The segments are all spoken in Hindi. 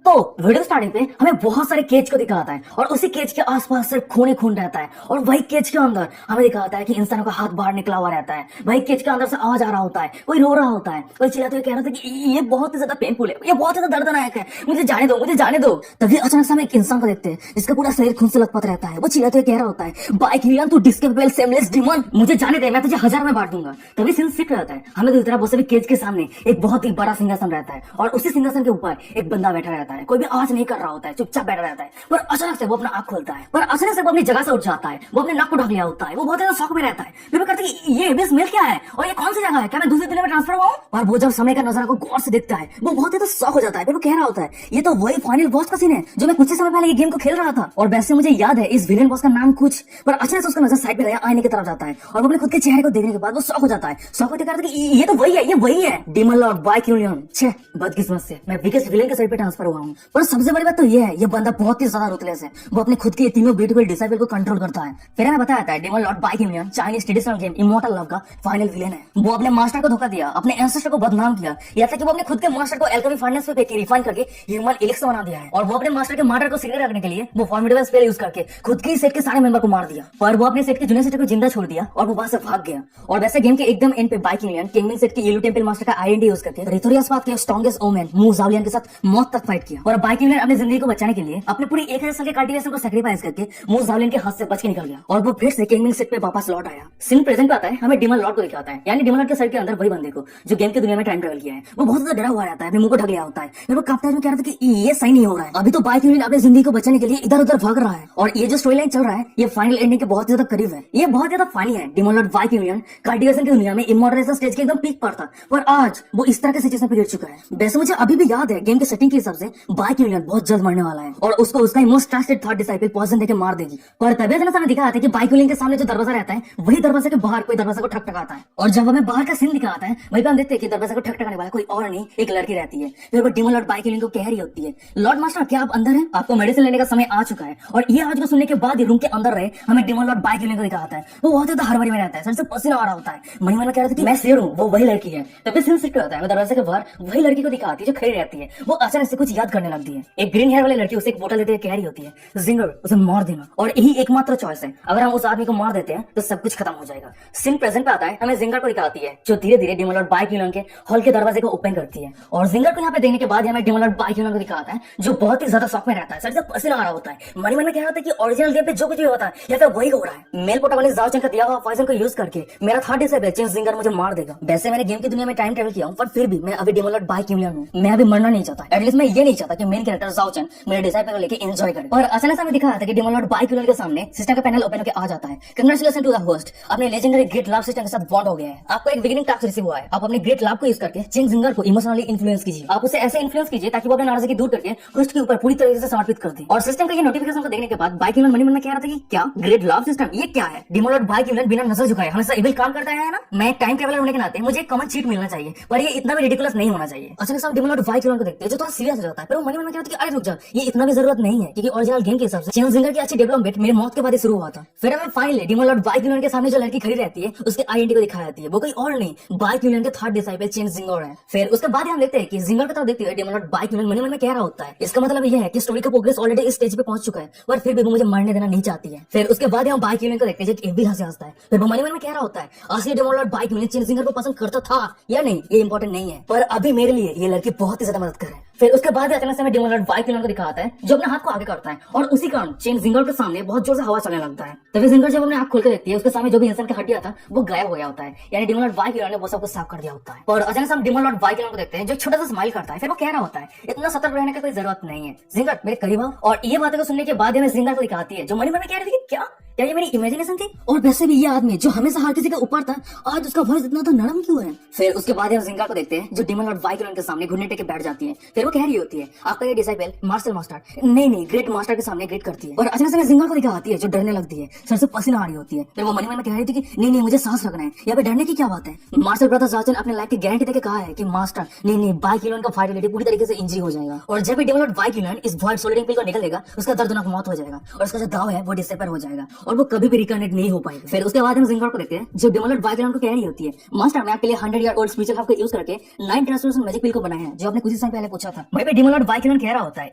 तो वीडियो स्टार्टिंग पे हमें बहुत सारे केज को दिखाता है और उसी केज के आसपास सिर्फ खून ही खून रहता है और वही केज के अंदर हमें दिखाता है कि इंसानों का हाथ बाहर निकला हुआ रहता है। वही केज के अंदर से आवाज आ रहा होता है, कोई रो रहा होता है, कोई चिल्लाते हुए कह रहा था कि ये बहुत ही ज्यादा पेनफुल है, ये बहुत ही ज्यादा दर्दनाक है, मुझे जाने दो, मुझे जाने दो। तभी अचानक से हम एक इंसान को देखते हैं जिसका पूरा शरीर खून से लथपथ रहता है। वो चिल्लाते हुए कह रहा होता है, बाय किलियन तू डिस्केपेबल सेमलेस डिमन, मुझे जाने दे, मैं तुझे 1000 में बांट दूंगा। तभी सीन शिफ्ट रहता है, हमें दूसरी तरफ वो केज के सामने एक बहुत ही बड़ा सिंहासन रहता है और उसी सिंहासन के ऊपर एक बंदा बैठा रहता है। कोई भी आवाज नहीं कर रहा होता है, चुपचाप बैठा रहता है। पर अचानक से वो अपना आंख खोलता है, पर अचानक से वो अपनी जगह से उठ जाता है, वो अपने नाक को ढक लिया होता है, वो बहुत ज्यादा शौक में रहता है। फिर वो कहता है कि ये एबिस मेल क्या है और ये कौन सी जगह है, क्या मैं दूसरी दुनिया में ट्रांसफर हुआ हूँ? और वो जब समय का नजारा को गौर से देखता है वो बहुत ज्यादा शौक हो जाता है। फिर वो कह रहा होता है, ये तो वही फाइनल बॉस का सीन है जो मैं कुछ ही समय पहले ये गेम को खेल रहा था और वैसे मुझे याद है इस विलेन बॉस का नाम कुछ। पर अचानक से उसका नजर साइड पे गया, आईने की तरफ जाता है और वो अपने खुद के चेहरे को देखने के बाद वो शौक हो जाता है। शौक होते कहता है कि ये तो वही है, ये वही है डीमन लॉर्ड बाय किलियन। छे बदकिस्मत से मैं बिगेस्ट विलेन के साइड पे ट्रांसफर हुआ हूँ। पर सबसे बड़ी बात तो ये है, ये बंदा बहुत ही ज्यादा रुतलेस है। वो अपने खुद के तीनों ब्यूटीफुल डिसाइपल को कंट्रोल करता है। फिर हमें बताया था demon lord Bai Qilian Chinese traditional game immortal love का फाइनल विलेन है। वो अपने मास्टर को धोखा दिया, अपने एंसेस्टर को बदनाम किया, या तक कि वो अपने खुद के मास्टर को एल्केमी फाइनेंस पे रिफाइन करके ह्यूमन एलिक्सर बना दिया है। और वो अपने मास्टर के मर्डर को सीक्रेट रखने के लिए वो फॉर्मिडेबल स्पेल यूज करके खुद के सेट के सारे मेंबर को मार दिया। पर वो अपने सेट के जूनियर सेट को जिंदा छोड़ दिया और वो वहां से भाग गया। और वैसे गेम के एकदम एंड पे बाय किलियन किंगमिन सेट के येलो टेंपल मास्टर का आईडेंटिटी यूज करके रिथोरियस पाथ के स्ट्रॉन्गेस्ट ओमेन मू जावलियन के साथ मौत तक फाइट किया। और बाय किलियन अपनी जिंदगी को बचाने के लिए अपने पूरी 1000 साल के कल्टीवेशन को सैक्रिफाइस करके मू जावलियन के हाथ से बच के निकल गया और वो फिर से किंगमिन सेट पे वापस लौट आया। सीन प्रेजेंट पे आता है, हमें डीमन लॉर्ड को दिखाता है, यानी डीमन लॉर्ड के सर के अंदर वही बंदे को जो गेम की दुनिया में टाइम ट्रेवल किया है। वो बहुत ज्यादा डरा हुआ रहता है, अपने मुंह को ढक लिया होता है। फिर वो कांपता है, कह रहा था कि ये सही नहीं हो रहा है। अभी तो बाय किलियन अपनी जिंदगी को बचाने के लिए इधर उधर भाग रहा है और ये जो स्टोरी लाइन चल रहा है ये फाइनल एंडिंग के बहुत ज्यादा करीब है। ये बहुत ज्यादा फनी है। Demon lord Bai Qilian cultivation की दुनिया में इमॉर्टलाइजेशन स्टेज के एकदम पीक पर था, पर आज वो इस तरह के सिचुएशन पे गिर चुका है। वैसे मुझे अभी भी याद है गेम के सेटिंग के हिसाब से बाय किलियन बहुत जल्द मरने वाला है और उसको उसका most trusted third disciple poison देके मार देगी। पर तभी अचानक हमें दिखाया था कि बाय किलियन के सामने जो दरवाजा रहता है वही दरवाजे के बाहर कोई दरवाजा को ठकठकाता है और जब हमें बाहर का सीन दिखाता है वहीं पे हम देखते हैं कि दरवाजा को ठकठकाने वाला कोई और नहीं, एक लड़की रहती है। फिर वो डीमन लॉर्ड बाय किलियन को कह रही होती है, लॉर्ड मास्टर क्या आप अंदर हैं? आपको मेडिसिन लेने का समय आ चुका है। और ये आवाज को सुनने के बाद रूम के अंदर रहे हमें डीमन लॉर्ड बाय किलियन को दिखाता है। वो बहुत ज्यादा हड़बड़ी में रहता है, सर से पसीना आ रहा होता है। मनी मन में कह रहा था कि मैं शेर हूँ, वो वही लड़की है। तभी सीन शिफ्ट होता है, वो दरवाजे के बाहर वही लड़की को दिखाती है जो खड़ी रहती है। वो अचानक से कुछ याद करने लगती है। एक ग्रीन हेयर वाली लड़की उसे एक बोतल देते हुए कह रही होती है, जिंगर उसे मार देना और यही एकमात्र चॉइस है, अगर हम उस आदमी को मार देते हैं तो सब कुछ खत्म हो जाएगा। सीन प्रेजेंट पे आता है, हमें जिंगर को दिखाती है जो धीरे धीरे डीमन लॉर्ड बाय किलियन के हॉल के दरवाजे को ओपन करती है। और जिंगर को यहाँ पे देखने के बाद हमें डीमन लॉर्ड बाय किलियन को दिखाता है जो बहुत ही ज्यादा शौक में रहता है, सर से पसीना आ रहा होता है। मनी मन में कह रहा था कि ओरिजिनल गेम पे जो कुछ भी होता है या फिर वही हो रहा है। मेल प्रोटोगोनिस्ट जाओ चेन का दिया हुआ पॉइजन को यूज करके मेरा थर्ड डिसाइपल चेन जिंगर मुझे मार देगा। वैसे मैंने गेम की दुनिया में टाइम ट्रेवल किया हूँ पर फिर भी मैं अभी डीमन लॉर्ड बाय किलियन हूँ। मैं अभी मरना नहीं चाहता, एटलीस्ट मैं ये नहीं चाहता कि मेन कैरेक्टर जाओ चेन मेरे डिसाइपल को लेके एंजॉय करे। और अचानक से हमें दिखाया था कि डीमन लॉर्ड बाय किलियन के सामने सिस्टम का पैनल ओपन होकर आ जाता है। कांग्रेचुलेशन टू द होस्ट, अपने लेजेंडरी ग्रेट लाभ सिस्टम के साथ बॉन्ड हो गया है। आपको एक बिगिनिंग टास्क रिसीव हुआ है, आप अपने ग्रेट लाभ को यूज करके चेन जिंगर को इमोशनली इन्फ्लुएंस कीजिए। आप उसे ऐसे इन्फ्लुएंस कीजिए ताकि वो अपने नाराजगी दूर करके होस्ट के ऊपर पूरी तरीके से समर्पित कर दे। और सिस्टम का ये नोटिफिकेशन को देखने के बाद बाय किलियन मनी मन में कह रहा था कि क्या ग्रेट लाभ सिस्टम ये क्या है? डीमन लॉर्ड बाय किलियन बिना नजर झुकाए हमेशा इविल काम करता है ना। मैं टाइम ट्रैवलर होने के नाते मुझे एक कॉमन चीट मिलना चाहिए, पर ये इतना भी रिडिकुलस नहीं होना चाहिए। अचानक से डीमन लॉर्ड बाय किलियन को देखते हैं जो थोड़ा सीरियस हो जाता है, पर वो मनी मन में कह रहा था कि अरे रुक जा, ये इतना भी जरूरत नहीं है क्योंकि ओरिजिनल गेम के हिसाब से चेन जिंगर की अच्छी डेवलपमेंट मेरे मौत के बाद ही शुरू हुआ था। फिर हमें finally demon lord Bai Qilian के सामने जो लड़की खड़ी रहती है उसके आइडेंटिटी को दिखाई जाती है, वो कोई और नहीं बाय किलियन के थर्ड डिसाइपल चेन जिंगर है। फिर उसके बाद हम देखते हैं कि जिंगर की तरफ देखते हुए डीमन लॉर्ड बाय किलियन मनी मन में कह रहा होता है, इसका मतलब यह है कि स्टोरी का प्रोग्रेस ऑलरेडी इस स्टेज पे पहुंच चुका है पर फिर भी वो मुझे मरने देना नहीं चाहती है। फिर उसके बाद हम बाय किलियन को देखते हैं जो एविल हंस हंसता है। फिर वो मनी मन में कह रहा होता है, असली demon lord Bai Qilian Chen Jinger को पसंद करता था या नहीं ये इंपॉर्टेंट नहीं है, पर अभी मेरे लिए ये लड़की बहुत ही ज्यादा मदद करे। फिर उसके बाद अचानक से हमें डीमन लॉर्ड बाय किलियन को दिखाता है जो अपने हाथ को आगे करता है और उसी कारण चेन जिंगर के सामने बहुत जोर से हवा चलने लगता है। तभी जिंगर जब अपने आंख खोल के देखती है उसके सामने जो भी इंसान का हड्डियां था वो गायब हो गया होता है, यानी डीमन लॉर्ड बाय किलियन ने वो सब कुछ साफ कर दिया होता है। और अचानक से हम डीमन लॉर्ड बाय किलियन को देखते हैं जो छोटा सा स्माइल करता है। फिर वो कह रहा होता है, इतना सतर्क रहने की कोई जरूरत नहीं है जिंगर, मेरे करीब आओ। और ये बातें को सुनने के बाद हमें जिंगर को दिखाती है जो मनी मन में कह रही थी कि क्या ये मेरी इमेजिनेशन थी? और वैसे भी ये आदमी जो हमेशा हर किसी के ऊपर था आज उसका वॉइस इतना तो नरम क्यों है? फिर उसके बाद हम जिंगर को देखते हैं जो डीमन लॉर्ड बाय किलियन के सामने घुटने टेके बैठ जाती है। फिर वो कह रही होती है, आपका ये डिसाइपल मार्शल मास्टर नहीं ग्रेट मास्टर के सामने ग्रेट करती है। और अचानक से जिंगर को दिखाती है जो डरने लगती है, सर से पसीना आ रही होती है। फिर वो मनी मन में कह रही थी कि नहीं मुझे सांस रखना है, यहाँ पे डरने की क्या बात है? मार्शल ब्रदर्स जाचन अपने लाइफ की गारंटी देके कहा है कि मास्टर नहीं बाय किलियन का फाइटलिटी पूरी तरीके से इंजरी हो जाएगा और जब भी डीमन लॉर्ड बाय किलियन इस वॉइड सोल्डरिंग पिल को निकल लेगा उसका दर्दनाक मौत हो जाएगा और उसका जो दाव है वो डिसेपर हो जाएगा और वो कभी भी रिकनेक्ट नहीं हो पाएगा। फिर उसके बाद हम जिंगर को देखते हैं जो डीमन लॉर्ड बाय किलियन को कह रही होती है, मास्टर मैं आपके लिए 100 ईयर ओल्ड स्पिरिचुअल हर्ब का यूज करके 9 ट्रांसफॉर्मेशन मैजिक पिल को बनाया है जो आपने कुछ ही समय पहले पूछा था। वहीं पे डीमन लॉर्ड वाइकिलन कह रहा होता है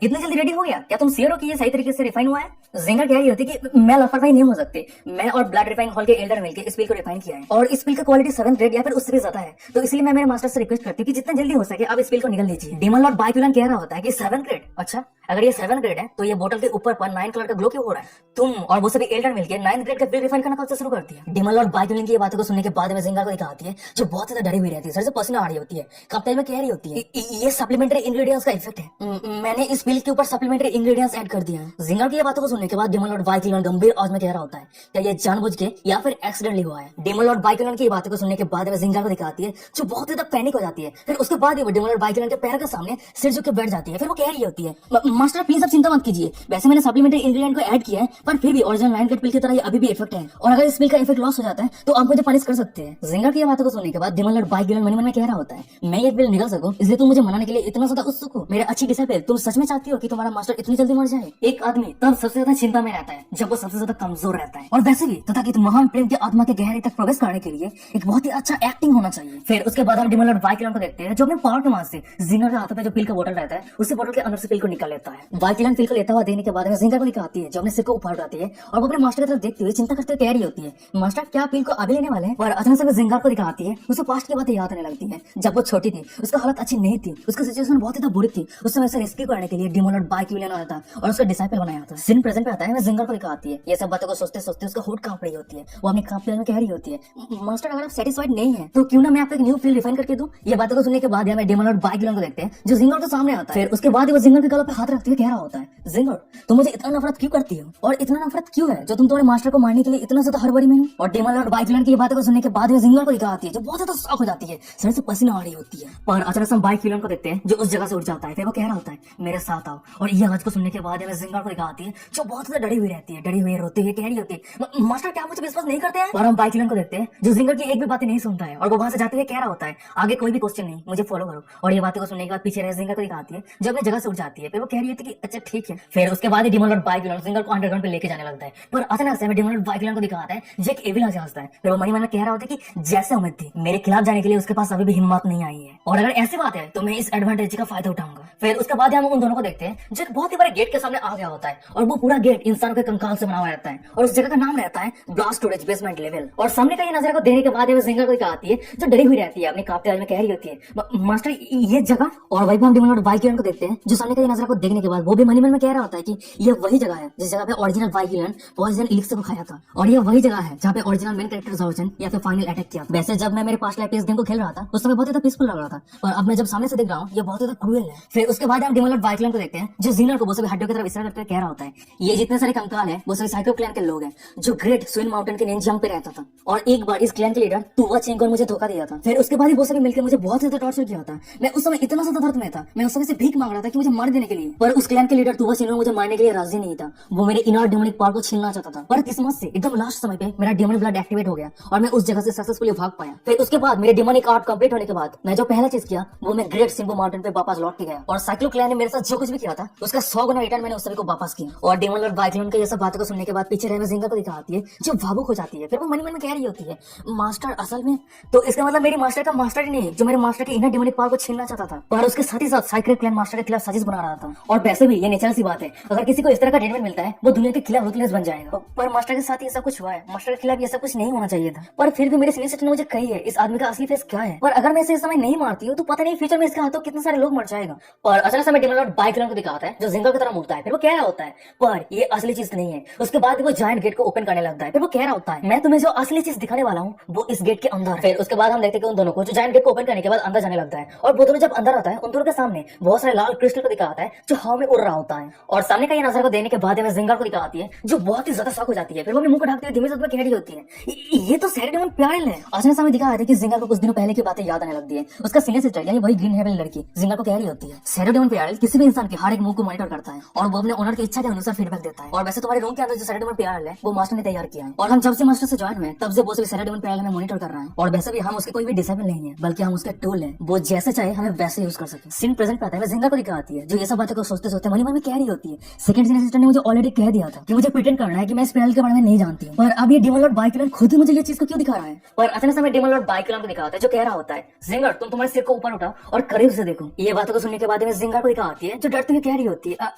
इतनी जल्दी रेडी हो गया, क्या तुम श्योर हो कि ये सही तरीके से रिफाइन हुआ है। जिंगर कह रही होती है कि मैं लापरवाही नहीं हो सकती, मैं और ब्लड रिफाइन हॉल के एल्डर मिलकर इस बिल को रिफाइन किया है और इस बिल का क्वालिटी 7th ग्रेड या फिर उससे भी ज्यादा है, तो इसलिए मैं मेरे मास्टर से रिक्वेस्ट करती हूँ कि जितना जल्दी हो सके आप इस बिल को निकल दीजिए। डीमन लॉर्ड वाइकिलन कह रहा होता है कि 7th ग्रेड, अच्छा अगर ये 7th ग्रेड है तो ये बोतल के ऊपर पर 9 कलर का ग्लो क्यों हो रहा है। तुम और वो सभी एल्डर मिलकर 9th ग्रेड का बिल रिफाइन करना कब से शुरू कर दिया। डीमन लॉर्ड वाइकिलन की ये बातों को सुनने के बाद में जिंगर को एक आती है जो बहुत ज्यादा डरी हुई रहती है, सर से पसीना आ रही होती है, कप्तान में कह रही होती है ये सप्लीमेंट्री इंग्रेडिएंट्स का इफेक्ट है, मैंने इस बिल के ऊपर सप्लीमेंट्री इंग्रेडिएंट्स ऐड कर दिया है। जिंगर की ये बातों को सुनने के बाद डीमन लॉर्ड वाइकिलन गंभीर आवाज में कह रहा होता है क्या ये जानबूझ के या फिर एक्सीडेंटली हुआ है। डीमन लॉर्ड वाइकिलन की बातों को सुनने के बाद में जिंगर को दिखाती है जो बहुत ज्यादा पैनिक हो जाती है, फिर उसके बाद वो डीमन लॉर्ड वाइकिलन के पैर के सामने सिर झुक के बैठ जाती है, फिर वो कह रही होती है मास्टर प्लीज आप चिंता मत कीजिए, वैसे मैंने सप्लीमेंट्री इंग्रेडिएंट को ऐड किया है पर फिर भी ओरिजिनल 9 ग्रेड पिल की तरह ये अभी भी इफेक्ट है और अगर इस पिल का इफेक्ट लॉस हो जाता है तो आप मुझे पनिश कर सकते हैं। जिंगर की बातों को सुनने के बाद डीमन लॉर्ड वाइकिलन मन में कह रहा होता है मैं ये बिल निकल सकूं इसलिए तुम मुझे मनाने के लिए इतना ज्यादा उत्सुक हो। मेरे अच्छी डिसाइपल तुम सच में चाहती हो कि तुम्हारा मास्टर इतनी जल्दी मर जाए। एक आदमी तब सबसे ज्यादा चिंता में रहता है जब वो सबसे ज्यादा कमजोर रहता है और वैसे भी तथा कि महान प्रेम की आत्मा के गहराई तक प्रवेश करने के लिए एक बहुत ही अच्छा एक्टिंग होना चाहिए। फिर उसके बाद हम डीमन लॉर्ड वाइकिलन को देखते हैं जो अपने पावर कमांड से जिंगर के हाथों में जो पिल का बोतल रहता है उसी बोतल के अंदर से पिल को निकाल लेता है। वाइकिलन पिल को लेता हुआ देने के बाद में जिंगर को दिखाती है जो अपने सिर को ऊपर उठाती है और वो अपने मास्टर की तरफ देखते हुए चिंता करते हुए कह रही होती है मास्टर क्या पिल को अभी लेने वाले हैं। और अचानक से जिंगर को दिखाती है उसे पास्ट की बातें याद आने लगती है। जब वो छोटी थी उसका हालत अच्छी नहीं थी, उसकी सिचुएशन बहुत ज्यादा बुरी थी, उस समय उसे रेस्क्यू करने के लिए डीमन लॉर्ड वाइकिलन आया था और उसका डिसाइपल बनाया था। सीन प्रेजेंट पे आता है मैं जिंगर को दिखाती है ये सब बातों को सोचते सोचते उसका होठ कांप रही होती है, वो अपनी कांपते में कह रही होती है मास्टर अगर आप सेटिस्फाइड नहीं है तो क्यों ना मैं आपको एक न्यू फिल रिफाइन करके दूं। ये बातों को सुनने के बाद मैं डीमन लॉर्ड वाइकिलन को देखते हैं जो जिंगर के सामने आता है। फिर उसके बाद वो जिंगर के गलों पे हाथ रखते हुए कह रहा होता है जिंगर तुम मुझे इतना नफरत क्यों करती हो और इतना नफरत क्यों है जो तुम तुम्हारे मास्टर को मारने के लिए इतना ज्यादा हड़बड़ी में हो। और डीमन लॉर्ड वाइकिलन की बातों को सुनने के बाद में जिंगर को दिखाती है जो बहुत ज्यादा शॉक हो जाती है, सर से पसीना आ रही होती है। पर अचानक हम वाइकिलन को देखते हैं जो उस जगह से उठ जाता है, फिर वो कह रहा होता है मेरे साथ आओ। और ये आवाज को सुनने के बाद में जिंगर को दिखाती है जो बहुत ज्यादा डरी हुई रहती है, डरी हुई रोती हुई कह रही होती है मास्टर क्या मुझे विश्वास नहीं करते हैं। और हम वाइकिलन को देखते हैं जो जिंगर की एक भी बातें नहीं सुनता है और वो वहां से जाते हुए कह रहा होता है आगे कोई भी क्वेश्चन नहीं, मुझे फॉलो करो। और ये बातें को सुनने के बाद पीछे रह जिंगर को दिखाती है जो अपनी जगह से उठ जाती है, फिर वो कह रही होती है कि अच्छा ठीक है। फिर उसके बाद डीमन लॉर्ड वाइकिलन जिंगर को अंडरग्राउंड पे लेके जाने लगता है, पर अचानक से डीमन लॉर्ड वाइकिलन को दिखाता है जो एक एविल हंसता है। फिर वो मन में कह रहा होता है कि जैसे उम्मीद थी मेरे खिलाफ जाने के लिए उसके पास अभी भी हिम्मत नहीं आई है और अगर ऐसी बात है तो मैं इस एडवांटेज का फायदा उठाऊंगा। फिर उसके बाद हम उन दोनों को देखते हैं जो एक बहुत ही बड़े गेट के सामने आ गया होता है और वो पूरा गेट इंसानों के कंकाल से बना हुआ रहता है और उस जगह का नाम रहता है ब्लास्ट स्टोरेज बेसमेंट लेवल। और सामने का ये नजारा को देने के बाद जिंगर को आती है जो डरी हुई रहती है, अपने कांपते आवाज में कह रही होती है मास्टर ये जगह। और वही हम डीमन लॉर्ड वाइकिलन को देखते हैं जो सामने का ये नजारा को देखने के बाद वो भी मन में कह रहा होता है कि ये वही जगह है जिस जगह पे ओरिजिनल वाइकिलन पॉइजन इलिक्सिर को खाया था और ये वही जगह है जहाँ पे ओरिजिनल मेन कैरेक्टर जॉर्जन या फिर फाइनल अटैक किया। वैसे जब मैं मेरे पास्ट लाइफ इस गेम को खेल रहा था उस समय बहुत ज्यादा पीसफुल लग रहा था, पर अब मैं जब सामने से देख रहा हूँ ये बहुत ज्यादा क्रूएल है। फिर उसके बाद हम डीमन लॉर्ड वाइकिलन को देखते हैं जो जिनर को वो सभी हड्डियों की तरफ इशारा करते हुए कह रहा होता है ये जितने सारे कंकाल है वो सभी साइको क्लैन के लोग हैं जो ग्रेट स्विन माउंटेन के निंजाम पे रहता था और एक बार इस क्लैन के लीडर तुवा चेंगोन मुझे धोखा दिया था। फिर उसके बाद वो सभी मिलकर मुझे बहुत ज्यादा टॉर्चर किया था, मैं उस समय इतना ज्यादा दर्द में था, मैं उस समय से भीख मांग रहा था कि मुझे मार देने के लिए, पर उस क्लैन के लीडर तुवा चेंगोन मुझे मारने के लिए राजी नहीं था, वो मेरे इनर डेमोनिक पावर को छीनना चाहता था। पर किस्मत से एकदम लास्ट समय पे मेरा डेमोनिक ब्लड एक्टिवेट हो गया और मैं उस जगह से सक्सेसफुली भाग पाया। फिर उसके बाद मेरे डेमोनिक आर्ट कंप्लीट होने के बाद मैं जो पहला चीज किया वो मैं ग्रेट सिम्बो माउंटेन पे वापस लौट के गया और साइक्लो क्लैन ने मेरे साथ जो कुछ भी किया था उसका 100 गुना रिटर्न मैंने उस सभी को वापस किया। और डीमन लॉर्ड वाइकिलन के ये सब बातों को सुनने के बाद पीछे रहने जिंगर को दिखाती है जो भावुक हो जाती है। फिर वो मन में कह रही होती है मास्टर असल में तो इसका मतलब मेरी मास्टर का मास्टर ही नहीं जो मेरे मास्टर के इनर डेमोनिक पावर को छीनना चाहता था, पर उसके साथ ही साथ साइक्रेट क्लैन मास्टर के खिलाफ साजिश बना रहा था। और वैसे भी ये नेचुरल सी बात है, अगर किसी को इस तरह का ट्रीटमेंट मिलता है वो दुनिया के खिलाफ रूथलेस बन जाएगा। पर मास्टर के साथ ये सब कुछ हुआ है, मास्टर के खिलाफ ये सब कुछ नहीं होना चाहिए था, पर फिर भी मेरे सीनियर ने मुझे कही है इस आदमी का असली फेस क्या है, और अगर मैं इसे इस समय नहीं मारती हूँ तो पता नहीं फ्यूचर में इसके हाथों कितने सारे लोग मर जाएगा। पर अचानक से डीमन लॉर्ड वाइकिलन को दिखाता है जो जिंगर की तरह मुड़ता है, फिर वो कह रहा होता है पर ये असली चीज नहीं है। उसके बाद वो जायंट गेट को ओपन करने लगता है, फिर वो कह रहा होता है मैं तुम्हें जो असली चीज दिखाने वाला हूँ वो इस गेट के अंदर। फिर उसके बाद हम देखते हैं उन दोनों को जो जायंट गेट को ओपन करने के बाद अंदर जाने लगता है और वो दोनों जब अंदर आता है उन दोनों के सामने बहुत सारे लाल क्रिस्टल को दिखाता है जो हवा में उड़ रहा होता है। और सामने का ये नजर को देने के बाद में जिंगर को दिखाती है जो बहुत ही ज्यादा शॉक हो जाती है। फिर वो अपने मुंह को ढकते हुए धीमे से कह रही होती है ये तो सैरेडेमन प्यारेल है। अचानक हमें दिखाया था कि जिंगर को कुछ दिनों पहले की बातें याद आने लगती है। उसका सीनियर सिस्टर यानी वही ग्रीन हेयर वाली लड़की जिंगर को कह रही होती है सैरेडेमन प्यारेल किसी भी इंसान के हर एक मूव को मॉनिटर करता है और वो अपने ओनर की इच्छा के अनुसार फीडबैक देता है। और वैसे तुम्हारे रूम के अंदर जो सैरेडेमन प्यारेल है वो मास्टर ने तैयार किया है और हम जब से मास्टर से ज्वाइन हुए तब से वो सभी सैरेडेमन प्यारेल हमें मॉनिटर कर रहा है। और वैसे भी हम उसके कोई भी डिसेबल नहीं है बल्कि हम उसके टूल है, वो जैसे चाहे हमें वैसे यूज कर सके। सीन प्रेजेंट पे आता है जिंगर को दिखाती है जो ये सब बातें को सोचते सोचते मन ही मन में कह रही होती है, सेकंड सीनियर सिस्टर ने मुझे ऑलरेडी कह दिया था कि मुझे प्रिटेंड करना है कि मैं इस पैनल के बारे में नहीं जानती हूँ, पर अब ये डेमन लॉर्ड बाइकुलन खुद ही मुझे ये चीज को क्यों दिखा रहा है। पर अचानक से हमें डेमन लॉर्ड बाइकुलन को दिखाता है जो कह रहा होता है, जिंगर तुम तुम्हारे सिर को ऊपर उठाओ और करीब से देखो। ये बातों को सुनने के बाद में जिंगर को दिखा आती है जो डरते हुए कह रही होती है,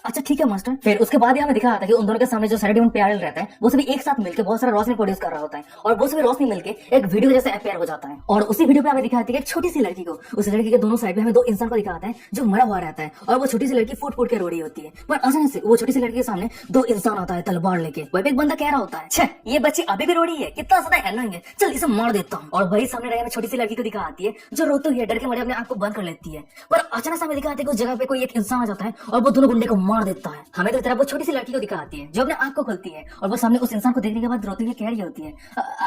अच्छा ठीक है मास्टर। फिर उसके बाद हमें दिखा आता है कि उन दोनों के सामने जो सेरेडियन पैनल रहता है वो सभी एक साथ मिलकर बहुत सारा रोशनी प्रोड्यूस कर रहा होता है और वो सभी रोशनी मिलकर एक वीडियो जैसे अपेयर हो जाता है। और उसी वीडियो पे हमें दिखाती है एक छोटी सी लड़की को, उस लड़की के दोनों साइड में हमें दो इंसान को दिखाता है जो मरा हुआ रहता है और वो छोटी सी लड़की फूट फूट के रो रही होती है। पर अचानक से वो छोटी सी लड़की के सामने दो इंसान आता है तलवार लेके। वही एक बंदा कह रहा होता है, छे ये बच्ची अभी भी रो रही है, कितना ज्यादा एनोइंग है, चल इसे मार देता हूँ। और वही सामने हमें छोटी सी लड़की को दिखा आती है जो रोती हुई डर के मारे अपने आंख को बंद कर लेती है। पर अचानक से हमें दिखाते हैं कि उस जगह पे कोई एक इंसान आ जाता है और वो दोनों गुंडे को मार देता है। हमें तो तरह वो छोटी सी लड़की को दिखा आती है जो अपने आंख को खोलती है और वो सामने उस इंसान को देखने के बाद रोती हुई कह रही होती है,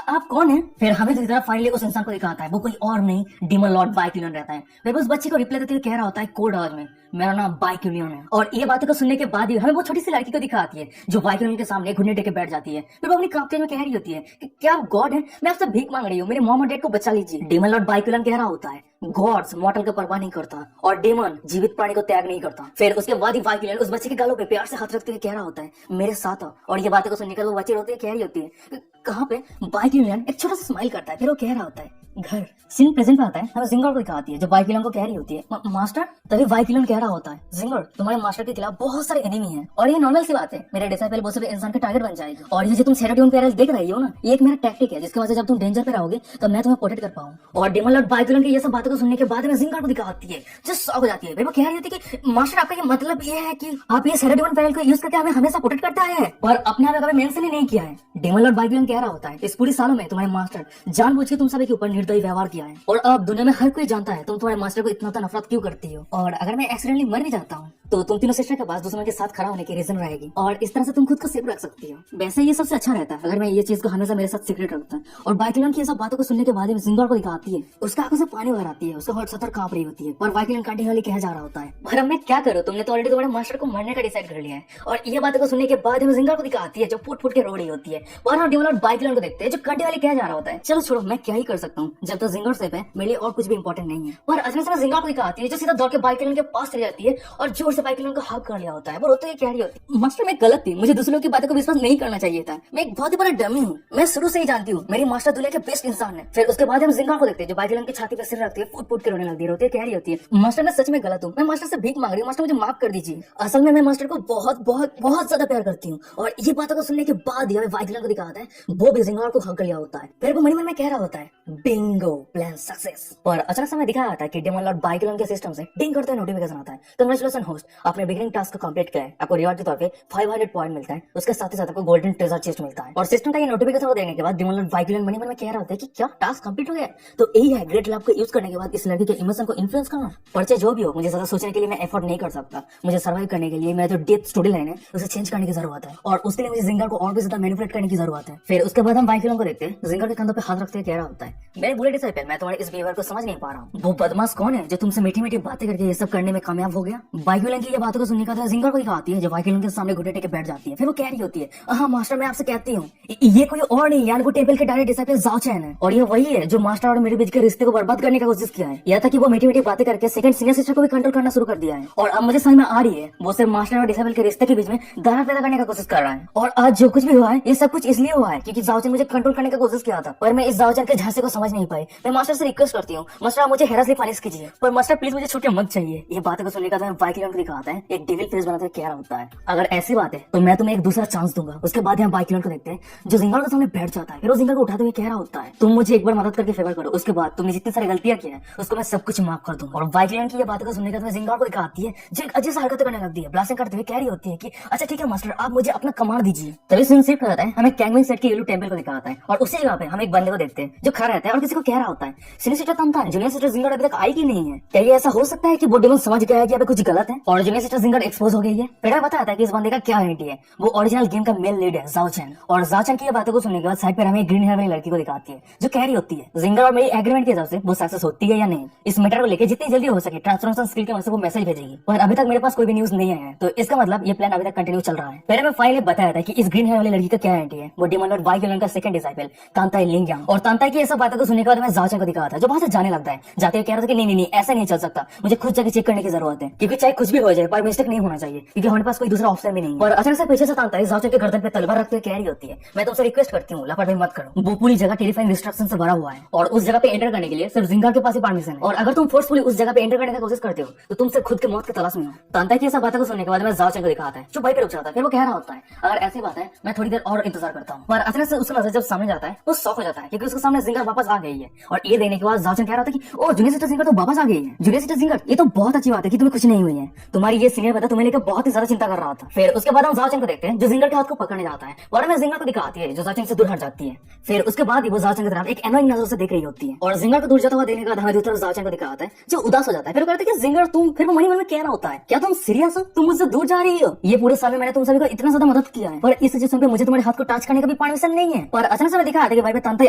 आप कौन है। फिर हमें तो तरह फाइनली उस इंसान को दिखाता है वो कोई और नहीं डेमन लॉर्ड बाइकुलन रहता है। फिर उस बच्ची को रिप्लाई देते हुए कह रहा होता है कोड आवाज में, मेरा नाम बाइकुलियन है। और ये बातों को सुनने के बाद ही हमें वो छोटी सी लड़की को दिखाती है जो बाइकुलियन के सामने घुटने टेके बैठ जाती है। फिर वो अपनी कांपते में कह रही होती है कि क्या आप गॉड है, मैं आपसे भीख मांग रही हूँ, मेरे मॉम और डैड को बचा लीजिए। डेमन लॉर्ड बाइकुलियन कह रहा होता है, गॉड्स मॉर्टल का परवाह नहीं करता और डेमन जीवित प्राणी को त्याग नहीं करता। फिर उसके बाद ही बाइकुलियन उस बच्चे के गालों पे प्यार से हाथ रखते हुए कह रहा होता है, मेरे साथ आओ। और ये बातों को सुनकर वो बच्ची रोती है कह रही होती है, कहाँ पे। बाइकुलियन एक छोटा सा स्माइल करता है, फिर वो कह रहा होता है घर। सीन प्रेजेंट पे आता है, हमें जिंगर को दिखाती है जो बाइकुलियन को कह रही होती है, मास्टर। तभी बाइकुलियन कह रहा होता है, जिंगर तुम्हारे मास्टर के खिलाफ बहुत सारे एनिमी हैं और ये नॉर्मल सी बात है, मेरे डिसाइपल वो सभी इंसान के टारगेट बन जाएगी। और ये जो तुम सेरेडियन पैरल देख रही हो ना, ये एक मेरा टैक्टिक है जिसकी वजह से जब तुम डेंजर पे रहोगे तो मैं तुम्हें प्रोटेक्ट कर पाऊँ। और डेमन लॉर्ड बाइकुलियन की ये सब बातों को सुनने के बाद में जिंगर को दिखाती है जो शॉक हो जाती है। वो कह रही होती है कि मास्टर आपका ये मतलब ये है कि आप ये सेरेडियन पैरल को यूज करके हमें हमेशा प्रोटेक्ट करता है और अपने आप कभी मेंशन ही नहीं किया है। डेमन लॉर्ड बाइकुलियन कह रहा होता है, इस पूरी सालों में तुम्हारे मास्टर जानबूझ के तुम सभी के ऊपर निर्दयी व्यवहार किया है और अब दुनिया में हर कोई जानता है तुम तुम्हारे मास्टर को इतना नफरत क्यों करती हो। और अगर मैं एक्सीडेंटली मर भी जाता हूँ तो तुम तीनों सिस्टर के पास दुश्मन के साथ खड़ा होने की रीजन रहेगी और इस तरह से तुम खुद को सेफ रख सकती हो। वैसे ये सबसे अच्छा रहता है अगर मैं ये चीज को हमेशा मेरे साथ सीक्रेट रखता। और बाइकुलियन की ये सब बातों को सुनने के बाद जिंगर को दिखाती है, उसका आंखों से पानी भर आती है, उसका हार्ट सतर कांप रही होती है और बाइकुलियन कंटिन्यूअली कह जा रहा होता है, पर मैं क्या करूँ, तुमने तो ऑलरेडी तुम्हारे मास्टर को मरने का डिसाइड कर लिया है। और ये बातों को सुनने के बाद हमें जिंगर को दिखाती है जो फुट फुट के रो रही होती है और हम डेमन लॉर्ड बाइकुलियन को देखते हैं जो कंटिन्यूअली कह जा रहा होता है, चलो छोड़ो मैं क्या ही कर सकता हूँ, जब तक जिंगर सेफ है मेरे लिए और कुछ भी इंपॉर्टेंट नहीं है। पर अचानक से जिंगर को दिखाती है जो सीधा दौड़ के बाइकुलियन के पास चली जाती है और जोर से बाइकुलियन को हग कर लिया होता है। वो रोते हुए कह रही होती है, मास्टर मैं गलत थी, मुझे दूसरों की बातों को विश्वास नहीं करना चाहिए था, मैं एक बहुत ही बड़ा डमी हूँ, मैं शुरू से ही जानती हूँ मेरी मास्टर दुनिया के बेस्ट इंसान है। फिर उसके बाद हम जिंगर को देखते हैं जो बाइकुलियन की छाती पर सिर रखती है, फुट फुट के रोने लगती है, रोती है, कह रही होती है, मास्टर मैं सच में गलत हूँ, मैं मास्टर से भीख मांग रही हूँ, मास्टर मुझे माफ कर दीजिए, असल में मैं मास्टर को बहुत बहुत बहुत ज्यादा प्यार करती हूँ। और ये बातों को सुनने के बाद हमें बाइकुलियन को दिखाता है वो भी जिंगर को हग कर लिया होता है। फिर वो मन में कह रहा होता है, बिंगो प्लान सक्सेस। और अचानक से दिखाया था कि डेमन लॉर्ड बाइकुलियन के सिस्टम से डिंग करते हुए नोटिफिकेशन आता है, कांग्रेचुलेशन होस्ट, आपने बिगिनिंग टास्क को कंप्लीट किया है, आपको रिवॉर्ड के तौर पे 500 पॉइंट मिलता है, उसके साथ ही साथ आपको गोल्डन ट्रेजर चेस्ट मिलता है। और सिस्टम का ये नोटिफिकेशन को देखने के बाद डेमन लॉर्ड बाइकुलियन मन में कह रहा होता है कि क्या टास्क कंप्लीट हो गया। तो यही है ग्रेट लैब को यूज करने के बाद इस लड़की के इमोशन को इन्फ्लुएंस करना। परचे जो भी हो, मुझे ज्यादा सोचने के लिए मैं एफर्ट नहीं कर सकता, मुझे सर्वाइव करने के लिए मेरा जो डेथ स्टोरी लाइन है उसे चेंज करने की जरूरत है और उसके लिए मुझे जिंगर को और भी ज्यादा मैनिपुलेट करने की जरूरत है। फिर उसके बाद हम बाइकुलियन को देखते हैं, जिंगर के कंधों पे हाथ रखते हुए कह रहा होता है, मेरे बुरे डिसाइपल मैं तुम्हारे इस बिहेवियर को समझ नहीं पा रहा हूँ, वो बदमाश कौन है जो तुमसे मीठी मीठी बातें करके ये सब करने में कामयाब हो गया। बाइकुलियन की ये बातों को सुनने का जिंगर को दिखाती है जो बाइकुलियन के सामने घुटने टेके बैठ जाती है। फिर वो कह रही होती है, हाँ मास्टर मैं आपसे कहती हूँ ये कोई और नहीं यानी वो टेंपल के डायरेक्ट डिसाइपल जाओ चैन है और ये वही है जो मास्टर और मेरे बीच के रिश्ते को बर्बाद करने की कोशिश किया है। यह था कि वो मीठी मीठी बातें करके सेकंड सीनियर सिस्टर को भी कंट्रोल करना शुरू कर दिया है और अब मुझे समझ में आ रही है वो सिर्फ मास्टर और डिसाइपल के रिश्ते के बीच में दरार पैदा करने का कोशिश कर रहा है। और आज जो कुछ भी हुआ है ये सब कुछ इसलिए हुआ है क्योंकि जाओचन मुझे कंट्रोल करने की कोशिश किया था पर मैं इस जाओचन के झांसे को समझ नहीं पाई। मैं मास्टर से रिक्वेस्ट करती हूँ, मास्टर आप मुझे हेरासली फाइनेंस कीजिए, पर मास्टर प्लीज मुझे छुट्टी मत चाहिए। ये बातें को सुनने का बाइकुलियन को दिखाता है एक डेविल फेस बनाते कह रहा होता है, अगर ऐसी बात है तो मैं तुम्हें एक दूसरा चांस दूंगा। उसके बाद हम बाइकुलियन को देखते हैं जो जिंगर के सामने बैठ जाता है। फिर वो जिंगर को उठाते हुए कह रहा होता है, तुम मुझे एक बार मदद करके फेवर करो, उसके बाद तुमने जितनी सारी गलतियां की है उसको मैं सब कुछ माफ कर दूंगा। और बाइकुलियन की ये बातें को सुनने का जिंगर को दिखाती है जो एक अजीब सी हरकतें करने लगती है, ब्लास्टिंग करते हुए कह रही होती है कि अच्छा ठीक है मास्टर आप मुझे अपना कमांड दीजिए। तभी सीन शिफ्ट हो जाता है, हमें कैंगविंग सेट के येलो टेंपल को दिखाता है और उसी जगह पे हम एक बंदे को देखते हैं जो खड़ा रहता है और किसी को कह रहा होता है, सीनियर सिस्टर तमता है, जूनियर सिस्टर जिंगर अभी तक आई कि नहीं है, क्या ये ऐसा हो सकता है कि वो डेमन समझ गया है कि अभी कुछ गलत है और जूनियर सिस्टर जिंगर एक्सपोज हो गई है। फिर बताता है कि इस बंदे का क्या आइडिया है, वो ओरिजिनल गेम का मेल लीड है जाओचन। और जाओचन की ये बातों को सुनने के बाद साइड पर हमें ग्रीन हेयर वाली लड़की को दिखाती है जो कह रही होती है जिंगर और मेरी एग्रीमेंट के हिसाब से वो सक्सेस होती है या नहीं, इस मैटर को लेकर जितनी जल्दी हो सके ट्रांसफॉर्मेशन स्किल के मदद से वो मैसेज भेजेगी। पर अभी तक मेरे पास कोई भी न्यूज नहीं आया है तो इसका मतलब ये प्लान अभी तक कंटिन्यू चल रहा है। पहले मैं फाइनली बताया था कि इस ग्रीन हेयर वाली लड़की का क्या आइडिया है, वो डेमन लॉर्ड बाइकुलियन का सेकंड डिसाइपल तांताई लिंगयांग। और तांताई की ऐसा बातों को सुनने सुनने के बाद मैं जाओचन को दिखाया था, जो वहां से जाने लगता है। जाते हुए कह रहा था कि नहीं नहीं नहीं ऐसा नहीं चल सकता, मुझे खुद जाके चेक करने की जरूरत है, क्योंकि चाहे कुछ भी हो जाए पर मिस्टेक नहीं होना चाहिए, क्योंकि हमारे पास कोई दूसरा ऑप्शन भी नहीं है। और अचानक से पीछे से तानता है, जाओचन के गर्दन पे तलवार रखते हुए कह रही होती है, मैं तुमसे रिक्वेस्ट करती हूँ लापरवाही मत करो। वो पूरी जगह टेरिफाइंग डिस्ट्रक्शन से भरा हुआ है और उस जगह पे एंटर करने के लिए सिर्फ जिंगार के पास ही परमिशन है, और अगर तुम फोर्सफुली उस जगह पे एंटर करने की कोशिश करते हो तो तुम सिर्फ खुद के मौत की तलाश में हो। तानता की ऐसा बातों को सुनने के बाद मैं जाओचन को दिखाता है, जो बाइक पे रुक जाता है। फिर वो कह रहा होता है, अगर ऐसी बात है मैं थोड़ी देर और इंतजार करता हूँ। पर अचानक से उसका नजर जब सामने जाता है वो शॉक हो जाता है, क्योंकि उसके सामने जिंगार वापस आ गई है। और ये देने के बाद जाओचन कह रहा था कि ओ जूनियर सिस्टर जिंगार तो वापस आ गई है। जूनियर सिस्टर जिंगार, ये तो बहुत अच्छी बात है कि तुम्हें कुछ नहीं हुई है, तुम्हारी ये सीनियर बता तुम्हें लेकर बहुत ही ज्यादा चिंता कर रहा था। फिर उसके बाद हम जाओचन को देखते हैं, जो जिंगार के हाथ को पकड़ने जाता है और हमें जिंगार को दिखाती है, जो जाओचन से दूर हट जाती है। फिर उसके बाद ही वो जाओचन की तरफ एक एनोइंग नजर से देख रही होती है, और जिंगार को दूर जाता हुआ देखने के बाद हमें दूसरी तरफ जाओचन को दिखाता है, जो उदास हो जाता है। फिर वो कहता है कि जिंगार तुम, फिर वो मन में कह रहा होता है, क्या तुम सीरियस हो, तुम मुझसे दूर जा रही हो? ये पूरे साल में मैंने तुम सभी को इतना ज्यादा मदद किया है, पर इस सिचुएशन पे मुझे तुम्हारे हाथ को टच करने का भी परमिशन नहीं है। पर अचानक से मैं दिखा कि भाई पे तानता ही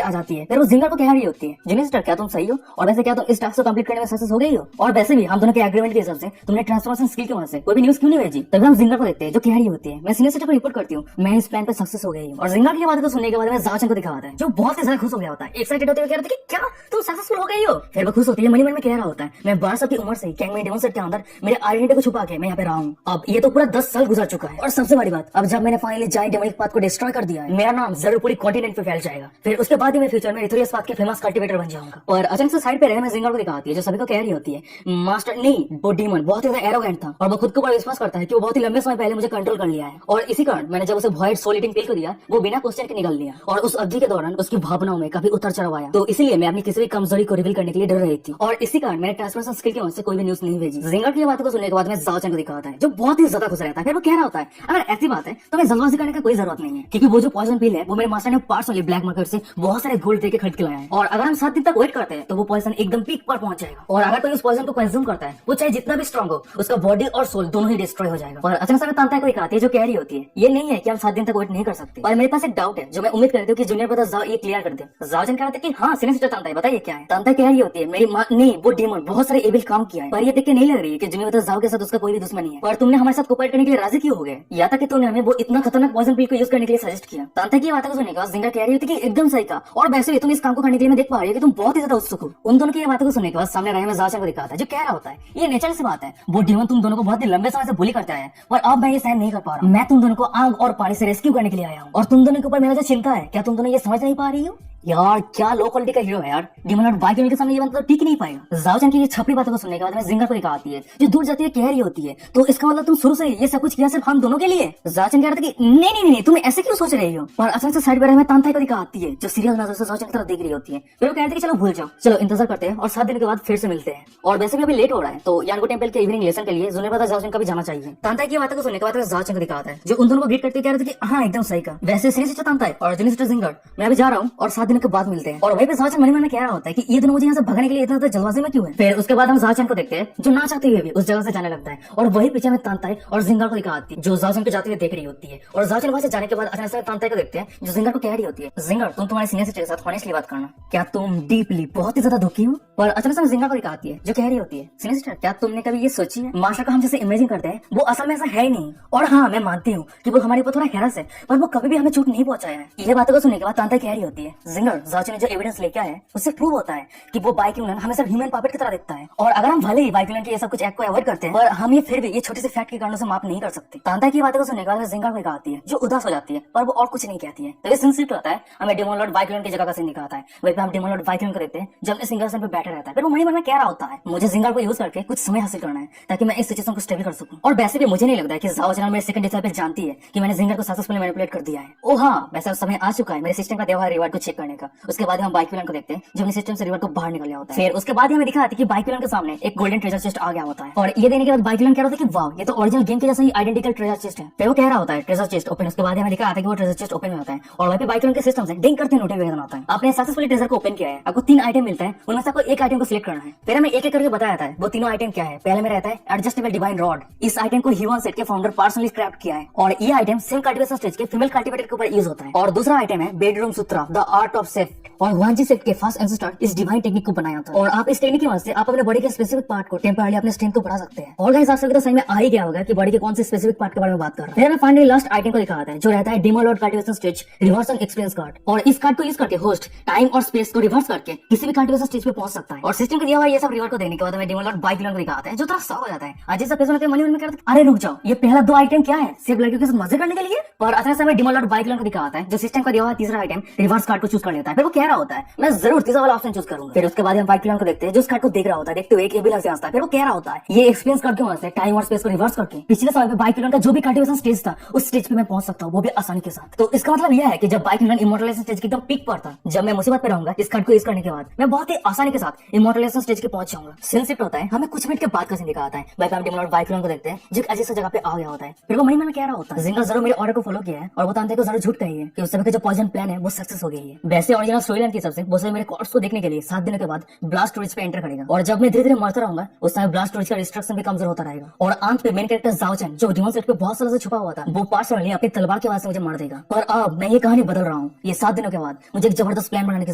आ जाती है। फिर वो जिंगार को कह रही होती है, जूनियर सिस्टर क्या तुम सही हो, और वैसे क्या तुम इस टास्क को कंप्लीट करने में सक्सेस हो गई हो, और वैसे भी हम दोनों के एग्रीमेंट के हिसाब से तुमने ट्रांसफॉर्मेशन स्किल की वजह से कोई भी न्यूज क्यों नहीं भेजी? तभी हम जिंगार को देखते हैं, जो कह रही होती है, मैं सीनियर सिस्टर को रिपोर्ट करती हूँ, मैं इस प्लान पे सक्सेस हो गई हूँ। और जिंगार की बात को सुनने के बाद मैं जाओचन को दिखाता है, जो बहुत ही ज्यादा खुश हो गया होता है, एक्साइटेड होते हुए कह रहा था कि क्या तुम सक्सेसफुल हो गई हो। फिर वो खुश होती है, मन में कह रहा होता है, मैं 12 साल की उम्र से गैंग में डेमन सेट के अंदर मेरे आइडेंटिटी को छुपा के मैं यहाँ पे रहा हूँ। अब ये तो पूरा 10 साल गुजर चुका है, और सबसे बड़ी बात, अब जब मैंने फाइनली जाइंट डेमोनिक पाथ को डिस्ट्रॉय कर दिया है, मेरा नाम जरूर पूरी कॉन्टिनेंट पे फैल जाएगा। फिर उसके बाद ही मैं फ्यूचर में इथोरियस पाथ के फेमस कल्टीवेटर बन जाऊंगा। और अचानक से साइड पे रहे मैं जिंगार को दिखाती है, जो सभी को कह रही होती है, मास्टर नहीं, वो डीमन बहुत ही ज्यादा एरोगेंट था, और वो खुद को बड़ा विश्वास करता है कि वो बहुत ही लंबे समय पहले मुझे कंट्रोल कर लिया है, और इसी कारण मैंने जब उसे वॉइड सोल ईटिंग पिल को दिया, वो बिना क्वेश्चन के निकल लिया, और उस अवधि के दौरान उसकी भावनाओं में काफी उतर चढ़ाव आया, तो इसीलिए मैं अपनी किसी भी कमजोरी को रिवील करने के लिए डर रही थी, और इसी कारण मैंने ट्रांसफॉर्मेशन स्किल की वजह से कोई भी न्यूज नहीं भेजी। जिंगार की बातों को सुनने के बाद मैं जाओचन को दिखाता है, जो बहुत ही ज्यादा खुश रहता है। फिर वो कह रहा होता है, अगर ऐसी बात है तो मैं जल्दबाजी करने का कोई जरूरत नहीं है, क्योंकि वो जो पॉइजन पिल है वो मेरे मास्टर ने पर्सनली ब्लैक मार्केट से बहुत सारे गोल्ड देके खरीद के लाया है, और अगर हम 7 दिन तक वेट करते हैं तो वो पॉइजन एकदम पीक पर पहुंच जाएगा, और अगर कोई उस पॉइजन को कंज्यूम करता है वो चाहे जितना भी स्ट्रॉन्ग हो, उसका बॉडी और सोल दोनों ही डिस्ट्रॉय हो जाएगा। और अचानक से तांता को एक आती है, जो कह रही होती है, ये नहीं है कि हम 7 दिन तक वेट नहीं कर सकते, और मेरे पास एक डाउट है जो मैं उम्मीद करती हूँ कि जूनियर ब्रदर जाओ ये क्लियर कर दे। जाओचन कह रहा था कि हाँ सीनियर सिस्टर तांता बताइए क्या है। तांता कह रही होती है, मेरी माँ नहीं, वो डीमन बहुत सारे एविल काम किया है, पर ये देख के नहीं लग रही है कि जूनियर ब्रदर जाओ के साथ उसका कोई भी दुश्मनी है, और तुमने हमारे साथ कोऑपरेट करने के लिए राजी क्यों हो गए, या तक कि तुमने हमें वो इतना खतरनाक पॉइजन पिल को यूज करने के लिए सजेस्ट किया। तांता की बातों को सुनने के बाद जिंगार कह रही होती है कि एकदम सही कहा, और वैसे भी तुम इस काम को करने के लिए मैं देख पा रही हूँ कि तुम बहुत ही ज्यादा उत्सुक हो। उन दोनों की बातों को सुनने के बाद सामने रहे में जाओचन को दिखाता है, जो कह रहा होता है, ये नेचर से बात है, वो डीमन तुम दोनों को बहुत ही लंबे समय से बुली करता है, और अब मैं ये सहन नहीं कर पा रहा, मैं तुम दोनों को आग और पानी से रेस्क्यू करने के लिए आया हूँ, और तुम दोनों के ऊपर मेरा जो चिंता है, क्या तुम दोनों ये समझ नहीं पा रही हो? यार क्या लो क्वालिटी का हीरो है यार, डीमन लॉर्ड बाइक के सामने ये मतलब टिक नहीं पाएगा। जाओचन की ये छपरी बातों को सुनने के बाद मैं जिंगार को दिखाती है, जो दूर जाती है कह रही होती है, तो इसका मतलब तुम शुरू से ये सब कुछ किया सिर्फ हम दोनों के लिए। जाओचन कह रहा था कि नहीं नहीं नहीं, तुम ऐसे क्यों सोच रही हो। और अचानक से साइड पर हमें तांता को दिखाती है, जो सीरियस नजर से जाओचन की तरफ देख रही होती है। फिर वो कहती है कि चलो भूल जाओ, चलो इंतजार करते हैं और 7 दिन के बाद फिर से मिलते हैं, और वैसे भी अभी लेट हो रहा है तो यानगो टेंपल के इवनिंग लेसन के लिए जूनियर ब्रदर जाओचन का भी जाना चाहिए। तांता की बातों को सुनने के बाद जाओचन को दिखाता है, जो उन दोनों को ग्रीट करते कह रहे थे कि हाँ एकदम सही का, वैसे सीनियर सिस्टर तांता है और जूनियर सिस्टर जिंगार, मैं अभी जा रहा हूँ और 7 दिन के बाद मिलते हैं। और वहीं पे जाओचन मन में कह रहा होता है कि ये दोनों मुझे यहाँ से भगने के लिए इतना जल्दबाजी में क्यों है। फिर उसके बाद हम जाओचन को देखते हैं, जो ना चाहते हुए भी उस जगह से जाने लगता है, और वही पीछे में तांता है और जिंगार को दिखाती है, जो जाओचन को जाते हुए देख रही होती है। और जाओचन वहां से जाने के बाद अचानक से तांता को देखते हैं, जो जिंगार को कह रही होती है, जिंगार तुम तुम्हारे सीनियर सिस्टर के साथ ऑनेस्टली बात करना, क्या तुम डीपली बहुत ही ज्यादा दुखी हो। और अचानक से जिंगार को दिखाती है, जो कह रही होती है, सीनियर सिस्टर क्या तुमने कभी ये सोची है, मास्टर का हम जैसे इमेजिन करते हैं वो असल में ऐसा है ही नहीं। और हाँ मैं मानती हूँ कि वो हमारे ऊपर थोड़ा हैरस है, पर वो कभी भी हमें चोट नहीं पहुंचाया है। ये बातों को सुनने के बाद तांता कह रही होती है, जिंगार जाओचन ने जो एविडेंस लेके आया है उससे प्रूव होता है कि वो बाइक यूनियन हमें सिर्फ ह्यूमन पपेट की तरह दिखता है, और अगर हम भले ही बाइक यूनियन के ये सब कुछ एक्ट को अवॉइड करते हैं, पर हम ये फिर भी ये छोटे से फैक्ट के कारणों से माफ नहीं कर सकते। तांता की बातों को सुनने के बाद जिंगार को आती है, जो उदास हो जाती है, पर वो और कुछ नहीं कहती है। तो ये सीन शिफ्ट होता है, हमें डेमन लॉर्ड बाइक यूनियन की जगह का सीन दिखाता है। वहीं पे हम डेमन लॉर्ड बाइक यूनियन को देखते हैं, जब अपने सिंहासन पे बैठा रहता है। फिर वो मन में कह रहा होता है, मुझे जिंगार को यूज करके कुछ समय हासिल करना है ताकि मैं इस सिचुएशन को स्टेबल कर सकूं। और वैसे भी मुझे नहीं लगता है कि जाओचन मेरे सेकंड डिसाइपल जानती है कि मैंने जिंगार को सक्सेसफुली मैनिपुलेट कर दिया है। ओ हाँ वैसे समय आ चुका है मेरे सिस्टम का देवा रिवार्ड को चेक करने का। उसके बाद हम बाइक यूनियन को देखते हैं, जो अपने सिस्टम से रिवार्ड को बाहर निकल होता है। फिर उसके बाद हमें दिखाती है कि बाइक विलन के सामने एक गोल्डन ट्रेजर चेस्ट आ गया होता है, और ये देने के बाद बाइक विलन कह रहा होता है कि वाह ये तो ओरिजिनल गेम के जैसा ही आइडेंटिकल ट्रेजर चेस्ट है। फिर वो कह रहा होता है ट्रेजर चेस्ट ओपन। उसके बाद हमें दिखाता है कि वो ट्रेजर चेस्ट ओपन में होता है, और वहीं पे बाइक विलन के सिस्टम से डिंग करते नोटिफिकेशन आता है, आपने सक्सेसफुली ट्रेजर को ओपन किया है, आपको 3 आइटम मिलता है, उनमें से आपको एक आइटम को सिलेक्ट करना है। फिर हमें एक एक करके बताया था वो तीनों आइटम क्या है। पहले में रहता है एडजस्टेबल डिवाइन रॉड। इस आइटम को ह्यूमन सेट के फाउंडर पर्सनली क्राफ्ट किया है, और ये आइटम सेम कल्टीवेशन स्टेज के फीमेल कल्टीवेटर के ऊपर यूज होता है। और दूसरा आइटम है bedroom Sutra the art of सेफ्ट और वांजी सेफ्ट के फास्ट एंसेस्टर इस डिवाइन टेक्निक को बनाया था। और आप इस टेक्निक की मदद से आप अपने बॉडी के स्पेसिफिक पार्ट को टेम्पररी अपने स्ट्रेंथ को बढ़ा सकते हैं। और गाइस आप सबको तो सही में आ ही गया होगा कि बॉडी के कौन से स्पेसिफिक पार्ट के बारे में बात कर रहा हूं। फिर मैं फाइनली लास्ट आइटम को दिखाता है जो रहता है demo Lord cultivation stage reversal experience card. और इस कार्ड को यूज करके होस्ट टाइम और स्पेस को रिवर्स करके किसी भी कल्टीवेशन स्टेज पे पहुंच सकता है। और सिस्टम को दिया हुआ ये सब रिवॉर्ड को देने के बाद हमें डेमो लॉर्ड बाइक को दिखाता है जो थोड़ा शॉक हो जाता है। आज सब पैसों मन में करते अरे रुक जाओ, ये पहला दो आइटम क्या है, सिर्फ लड़कियों के साथ मजे करने के लिए। पर अचानक से हमें डेमो लॉर्ड बाइक को दिखाता है जो सिस्टम का दिया हुआ तीसरा आइटम रिवर्स कार्ड को चूज कर लेता है। फिर वो कह रहा होता है मैं जरूर तीसरा वाला ऑप्शन चूज करूंगा। फिर उसके बाद हम बाइक को देखते हैं जो उस कार्ड को देख रहा होता है, देखते हुए एक ये भी लग जाता है। फिर वो कह रहा होता है ये एक्सपीरियंस कार्ड की मदद से टाइम और स्पेस को रिवर्स करके पिछले समय में बाइक का जो भी कल्टीवेशन स्टेज था उस स्टेज पे मैं पहुंच सकता हूँ, वो भी आसानी के साथ। तो इसका मतलब यह है कि जब बाइक इमोर्टलाइजेशन स्टेज के एकदम पीक पर था, जब मैं मुसीबत पे रहूंगा इस कार्ड को यूज करने के बाद मैं बहुत ही आसानी के साथ इमोर्टलाइजेशन स्टेज के पहुंच जाऊंगा। सीन शिफ्ट होता है, हमें कुछ मिनट के बाद का सीन दिखाता है। बाइक हम डेमो लॉर्ड बाइक को देखते हैं जो अजीब सी जगह पे आ गया होता है। फिर वो मन में कह रहा होता है जिंगर जरूर मेरे ऑर्डर को फॉलो किया है और वो तांते को जरूर झूठ कही है कि उस समय का जो पॉइजन प्लान है वो सक्सेस हो गई है। वैसे ओरिजिनल स्टोरी लाइन के हिसाब से वो सभी मेरे कॉर्ड्स को देखने के लिए 7 दिनों के बाद ब्लास्ट स्टोरेज पे एंटर करेगा। और जब मैं धीरे धीरे मरता रहूंगा उस समय ब्लास्ट स्टोरेज का डिस्ट्रक्शन भी कमजोर होता रहेगा। और अंत पे मेन कैरेक्टर जाओ चैन जो डिमन सेट पे बहुत सालों से छुपा हुआ था वो पर्सनली अपनी तलवार की आवाज से मुझे मार देगा। पर अब मैं ये कहानी बदल रहा हूँ। ये 7 दिनों के बाद मुझे एक जबरदस्त प्लान बनाने की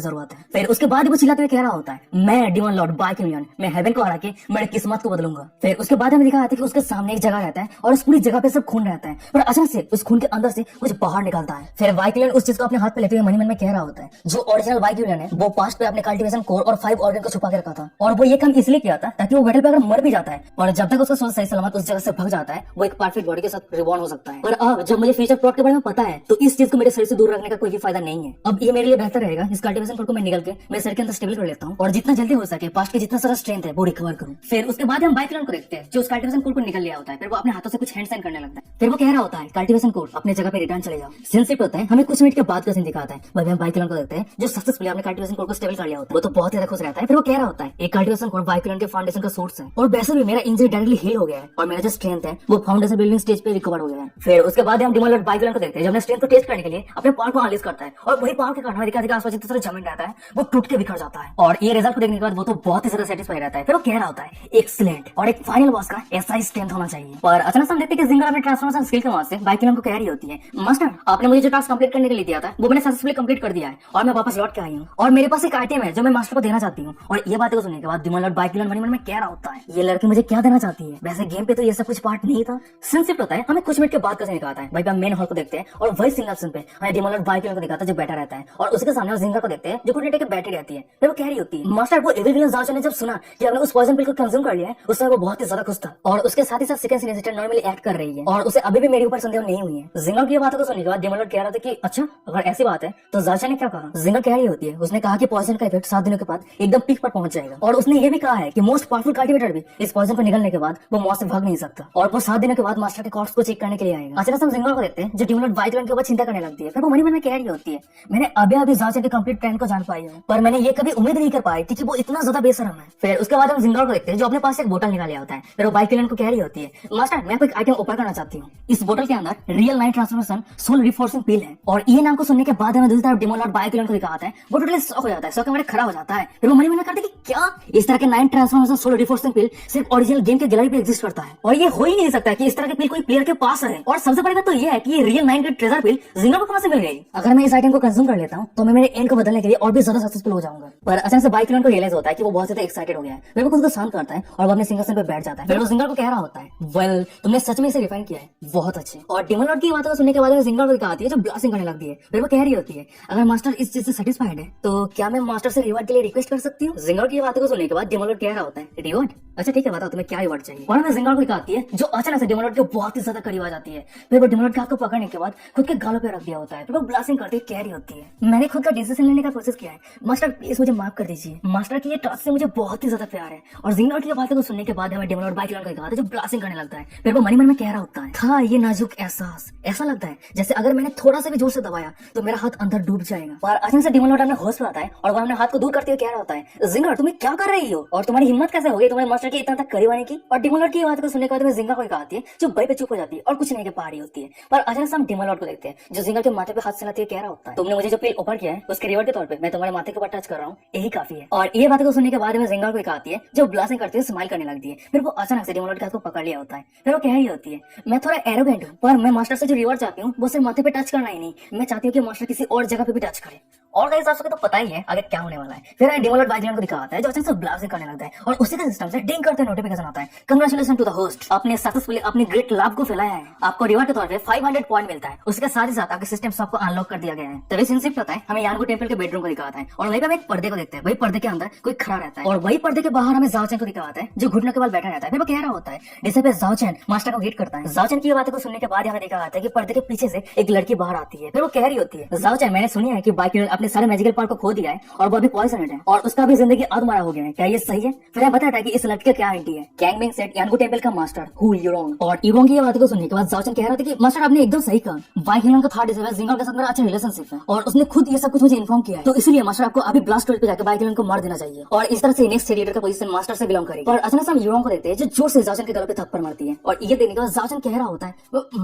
जरूरत है। फिर उसके बाद वो चिल्लाते हुए कह रहा होता है मैं डिमन लॉर्ड बाइक यूनियन मैं हेवन को हरा के मेरी किस्मत को बदलूंगा। फिर उसके बाद हमें दिखा जाता है कि उसके सामने एक जगह रहता है और उस पूरी जगह पे सब खून रहता है। पर अचानक से उस खून के अंदर से कुछ बाहर निकलता है। फिर बाइक यूनियन उस चीज को अपने हाथ पे लेते हुए मन में कह रहा होता है जो ओरिजिनल बाइक यूनियन है वो पास्ट पे अपने कल्टीवेशन कोर और 5 ऑर्गन को छुपा के रखा था। और वो ये काम इसलिए किया था ताकि वो बैटल पे अगर मर भी जाता है और जब तक उसका सोल सही सलामत उस जगह से भाग जाता है वो एक परफेक्ट बॉडी के साथ रिबॉर्न हो सकता है। पर अब जब मुझे फ्यूचर प्लॉट के बारे में पता है तो इस चीज को मेरे शरीर से दूर रखने का कोई भी फायदा नहीं है। अब ये मेरे लिए बेहतर रहेगा इस कल्टीवेशन कोर को मैं निकल के मेरे शरीर के अंदर स्टेबल कर लेता हूँ और जितना जल्दी हो सके पास्ट के जितना सारा स्ट्रेंथ है वो रिकवर करूँ। फिर उसके बाद हम बाइक को देखते हैं जो उस कल्टीवेशन कोर को निकल लिया होता है। फिर वो अपने हाथों से कुछ हैंड साइन करने लगता है। फिर वो कह रहा होता है कल्टीवेशन कोर अपने जगह पे रिटर्न चले जाओ। सीन शिफ्ट होता है, हमें कुछ मिनट के बाद का सीन दिखाता है। वही हम बाइक को देखते हैं जो सक्सेसफुली अपने कल्टीवेशन कोर को स्टेबल कर लिया होता है। वो तो बहुत ज्यादा खुश रहता है। फिर वो कह रहा होता है एक कल्टीवेशन कोर बाइक के फाउंडेशन का सोर्स है और वैसे भी मेरा इंजरी डायरेक्टली हील हो गया है और मेरा जो स्ट्रेंथ है वो फाउंडेशन बिल्डिंग स्टेज पे रिकवर हो गया है। फिर उसके बाद हम डिमन लॉर्ड बाइक को देखते हैं जो अपने स्ट्रेंथ को टेस्ट करने के लिए अपने पावर को अनलीज करता है और वही पावर के कारण हमारे आसपास जितना सारा जमीन रहता है वो टूट के बिखर जाता है। और ये रिजल्ट को देखने के बाद वो तो बहुत ही ज्यादा सेटिस्फाई रहता है। फिर वो कह रहा होता है एक्सीलेंट और एक फाइनल बॉस का ऐसा ही स्ट्रेंथ होना चाहिए। पर अचानक हम देखते हैं कि जिंगर अपने ट्रांसफॉर्मेशन स्किल के मदद से बाइक को कह रही होती है मास्टर आपने मुझे जो टास्क कंप्लीट करने के लिए दिया था वो मैंने सक्सेसफुली कंप्लीट कर दिया है और मैं वापस लौट के आई हूँ और मेरे पास एक आइटम है जो मैं मास्टर को देना चाहती हूँ। और ये बातें को सुनने के बाद डिमन लॉर्ड बाइक मन में कह रहा होता है ये लड़की मुझे क्या देना चाहती है, वैसे गेम पे तो ये सब कुछ पार्ट नहीं था। सीन शिफ्ट होता है, हमें कुछ मिनट के बाद का सीन दिखाता है। भाई हम मेन हॉल को देखते हैं और वही सिंगल सीन पे हमें डिमन लॉर्ड बाइक को दिखाता है जो बैठा रहता है और उसके सामने जिंगर को देखते हैं जो कुछ के बैठी रहती है। फिर वो कह रही होती है मास्टर वो एविल विलन जाओ ने जब सुना कि आपने उस पॉइजन पिल को कंज्यूम कर लिया है उस समय वो बहुत ही ज्यादा खुश था और उसके साथ ही साथ सेकंड सीन नॉर्मली एक्ट कर रही है और उसे अभी भी मेरे ऊपर संदेह नहीं हुई है। जिंगर की बातों को सुनने के बाद डिमन लॉर्ड कह रहा था कि अच्छा अगर ऐसी बात है तो जाचा ने क्या कहा। जिंगर कह रही होती है उसने कहा कि पॉइजन का इफेक्ट 7 दिनों के बाद एकदम पीक पर पहुंच जाएगा और उसने ये भी कहा है कि मोस्ट पावरफुल कल्टीवेटर भी इस पॉइजन को निकलने के बाद वो मौत से भाग नहीं सकता और वो 7 दिनों के बाद मास्टर के कॉर्ड्स को चेक करने के लिए आएगा। अचानक हम जिंगर को देखते हैं जो डिमन लॉर्ड बाइक के ऊपर चिंता करने लगती है। फिर वो मन में कह रही होती है मैंने अभी जाचा के कंप्लीट प्लान को जान पाई हूँ पर मैंने ये कभी उम्मीद नहीं कर पाई थी कि वो इतना ज्यादा बेशरम है। फिर उसके बाद हम जिंगर को देखते हैं जो अपने पास एक बोतल निकाल लिया होता है। फिर वो बाइक को कह रही होती है मास्टर मैं कोई आइटम ओपन करना चाहती हूँ। इस बोतल के अंदर रियल नाइट ट्रांसफॉर्मेशन सोल रिफोर्सिंग पिल है और ये नाम को सुनने के बाद हमें दूसरी तरफ डिमन लॉर्ड बाइक को दिखाता है। वो टोटली शॉक हो जाता है, शॉक में खड़ा हो जाता है। फिर वो मन में करते कि क्या इस तरह के नाइट ट्रांसफॉर्मेशन सोल रिफोर्सिंग पिल सिर्फ ओरिजिनल गेम के गैलरी पे एग्जिस्ट करता है और ये हो ही नहीं सकता कि इस तरह की पिल कोई प्लेयर के पास है। और सबसे बड़ी बात तो ये है कि ये रियल नाइट के ट्रेजर पिल जिंगर को कहां से मिल गई। अगर मैं इस आइटम को कंज्यूम कर लेता हूँ तो मैं मेरे एंड को बदलने के लिए और भी ज्यादा सक्सेसफुल हो जाऊंगा। पर अचानक से बाइक को रियलाइज होता है कि वो बहुत ज्यादा एक्साइटेड हो गया है। फिर वो खुद को शांत करता है और वो अपने सिंहासन पे बैठ जाता है। फिर वो जिंगर को कह रहा होता है वेल तुमने सच में इसे रिफाइन किया है, बहुत अच्छे। और डिमन लॉर्ड की बातों को सुनने के बाद जिंगर को दिखाती है जो ब्लास्टिंग करने लगती है। फिर वो कह रही होती है अगर मास्टर इस चीज से सेटिस्फाइड है तो क्या मैं मास्टर से रिवॉर्ड के लिए रिक्वेस्ट कर सकती हूँ। जिंगर की बातों को सुनने के बाद डिमन लॉर्ड कह रहा होता है रिवॉर्ड, अच्छा ठीक है बताओ तुम्हें क्या रिवॉर्ड चाहिए। और हमें जिंगर को दिखाती है जो अचानक से डिमन लॉर्ड के बहुत ही ज्यादा करीब आ जाती है। फिर वो डिमन लॉर्ड के हाथ को पकड़ने के बाद खुद के गालों पे रख दिया होता है। फिर वो ब्लास्टिंग करती कह रही होती है मैंने खुद का डिसीजन लेने का कोशिश किया है मास्टर प्लीज मुझे माफ कर दीजिए। मास्टर की ये टास्क से मुझे बहुत ही ज्यादा प्यार है। और जिंगर की बातों को सुनने के बाद हमें डिमन लॉर्ड बाइक को दिखाता है जो ब्लास्टिंग करने लगता है। फिर वो मन में कह रहा होता है था ये नाजुक एहसास, ऐसा लगता है जैसे अगर मैंने थोड़ा सा भी जोर से दबाया तो मेरा हाथ अंदर डूब जाएगा। और अचानक से डिमन लॉर्ड अपने होश में आता है और वो अपने हाथ को दूर करते हुए कह रहा होता है जिंगर तुम्हें क्या कर रही हो और तुम्हारी हिम्मत कैसे हो गई तुम्हारे मास्टर के इतना तक करीब आने की। और डिमन लॉर्ड की बात को सुनने के बाद जिंगर को दिखाती है जो भय पे चुप हो जाती है और कुछ नहीं के पा रही होती है। पर अचानक से हम डिमन लॉर्ड को देखते हैं जो जिंगर के माथे पे हाथ चलाते हुए कह रहा होता है तुमने मुझे जो पिल ऑफर किया है उसके रिवॉर्ड के तौर पे मैं तुम्हारे माथे के ऊपर टच कर रहा हूँ, यही काफी है। और ये बात को सुनने के बाद में जिंगर को दिखाती है जो ब्लास्टिंग करते हुए स्माइल करने लगती है। फिर वो अचानक से डिमन लॉर्ड के हाथ को पकड़ लिया होता है। फिर वो कह रही होती है मैं थोड़ा एरोगेंट हूँ पर मैं मास्टर से जो रिवॉर्ड चाहती हूँ वो सिर्फ माथे पे टच करना ही नहीं, मैं चाहती हूँ कि मास्टर किसी और जगह पे भी टच करे और गाइस आप सबको तो पता ही है आगे क्या होने वाला है। फिर डिमोलेट बाइजन को दिखाता है जो अचानक से ब्लास्ट करने लगता है और उसी के सिस्टम से डिंग करते नोटिफिकेशन आता है, कांग्रेचुलेशन टू द होस्ट, आपने सक्सेसफुली अपने ग्रेट लाभ को फैलाया है, आपको रिवार्ड के तौर पे 500 पॉइंट मिलता है। उसके साथ ही साथ आपके सिस्टम सबको अनलॉक कर दिया गया है। तभी सिंसिप्ट होता है, हमें यानगो टेंपल के बेडरूम को दिखाता है और वहीं पे हम एक पर्दे को देखते हैं। वही पर्दे के अंदर कोई खड़ा रहता है और वही पर्दे के बाहर हमें जाओचेन को दिखाता है जो घुटनों के बल बैठा रहता है। फिर वो कह रहा होता है जैसे पे जाओचेन मास्टर को वेट करता है। जाओचेन की बातें को सुनने के बाद हमें देखा जाता है कि पर्दे के पीछे से एक लड़की बाहर आती है। फिर वो कह रही होती है जाओचेन मैंने सुनी है कि बाइक अपने सारे मैजिकल पावर को खो दिया है और वो अभी पॉइजनड है और उसका भी जिंदगी अधमरा हो गया है, क्या ये सही है? फिर हमें बताता है कि इस लड़की का क्या आइडिया है। कैंग मिंग सेट यानगो टेंपल का मास्टर हु यूरोंग, और यूरोंग की ये बातें को सुनने के बाद जाओचेन कह रहा था कि मास्टर आपने एकदम सही कहा, बाइक यूरोंग का थर्ड डिजाइनर जिंगल के साथ मेरा अच्छा रिलेशनशिप है और उसने खुद ये सब कुछ मुझे इन्फॉर्म किया है, तो इसलिए मास्टर आपको अभी ब्लास्ट स्टोरेज पे जाकर बाइक यूरोंग को मार देना चाहिए और इस तरह से नेक्स्ट लीडर का पोजीशन मास्टर से बिलोंग करेगी। और अचानक से हम यूरोंग को देखते हैं जो जोर से जाओचेन के गले पे थप्पड़ मारती है और ये देखने के बाद जाओचेन कह रहा होता है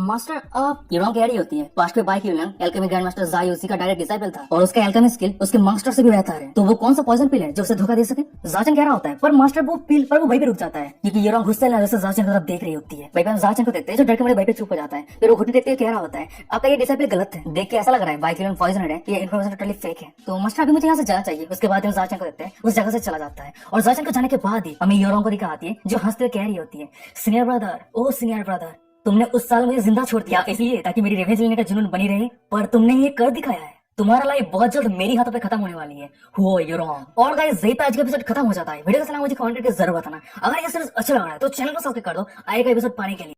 मास्टर आप। यूरोंग कह रही होती है पास्ट में बाइक यूरोंग एल्केमी ग्रैंड मास्टर जाई उसी का डायरेक्ट डिसाइपल था और उसका एल्केमी स्किल उसके मास्टर से भी बेहतर है, तो वो कौन सा पॉइजन पिल है जो उसे धोखा दे सके? जाओचेन कह रहा होता है पर मास्टर वो पिल पर वो वहीं पे रुक जाता है क्योंकि यूरोंग गुस्से में से जाओचेन की तरफ देख रही होती है। वहीं पे हम जाओचेन को देखते हैं जो डर के मारे वहीं पे चुप हो जाता है। फिर वो घुटने देखते हुए कह रहा होता है आपका ये डिसाइपल गलत है, देख के ऐसा लग रहा है बाइक यूरोंग पॉइजन है, ये इन्फॉर्मेशन टोटली फेक है, तो मास्टर अभी मुझे यहाँ से जाना चाहिए। उसके बाद हम जाओचेन को देखते हैं उस जगह से चला जाता है और जाओचेन को जाने के बाद ही हमें यूरोंग को दिखाती है जो हंसते हुए कह रही होती है सीनियर ब्रदर, ओ सीनियर ब्रदर, तुमने उस साल मुझे जिंदा छोड़ दिया इसलिए ताकि मेरी रिवेंज लेने का जुनून बनी रहे, पर तुमने ये कर दिखाया है, तुम्हारा लाइफ बहुत जल्द मेरी हाथों पे खत्म होने वाली है। हो यूरोंग। और गाइस यही पे आज का एपिसोड खत्म हो जाता है। वीडियो का सलाम मुझे कमेंट करके जरूर बताना। अगर ये सीरीज अच्छा लग रहा है तो चैनल को सब्सक्राइब कर दो आएगा एपिसोड पाने के लिए।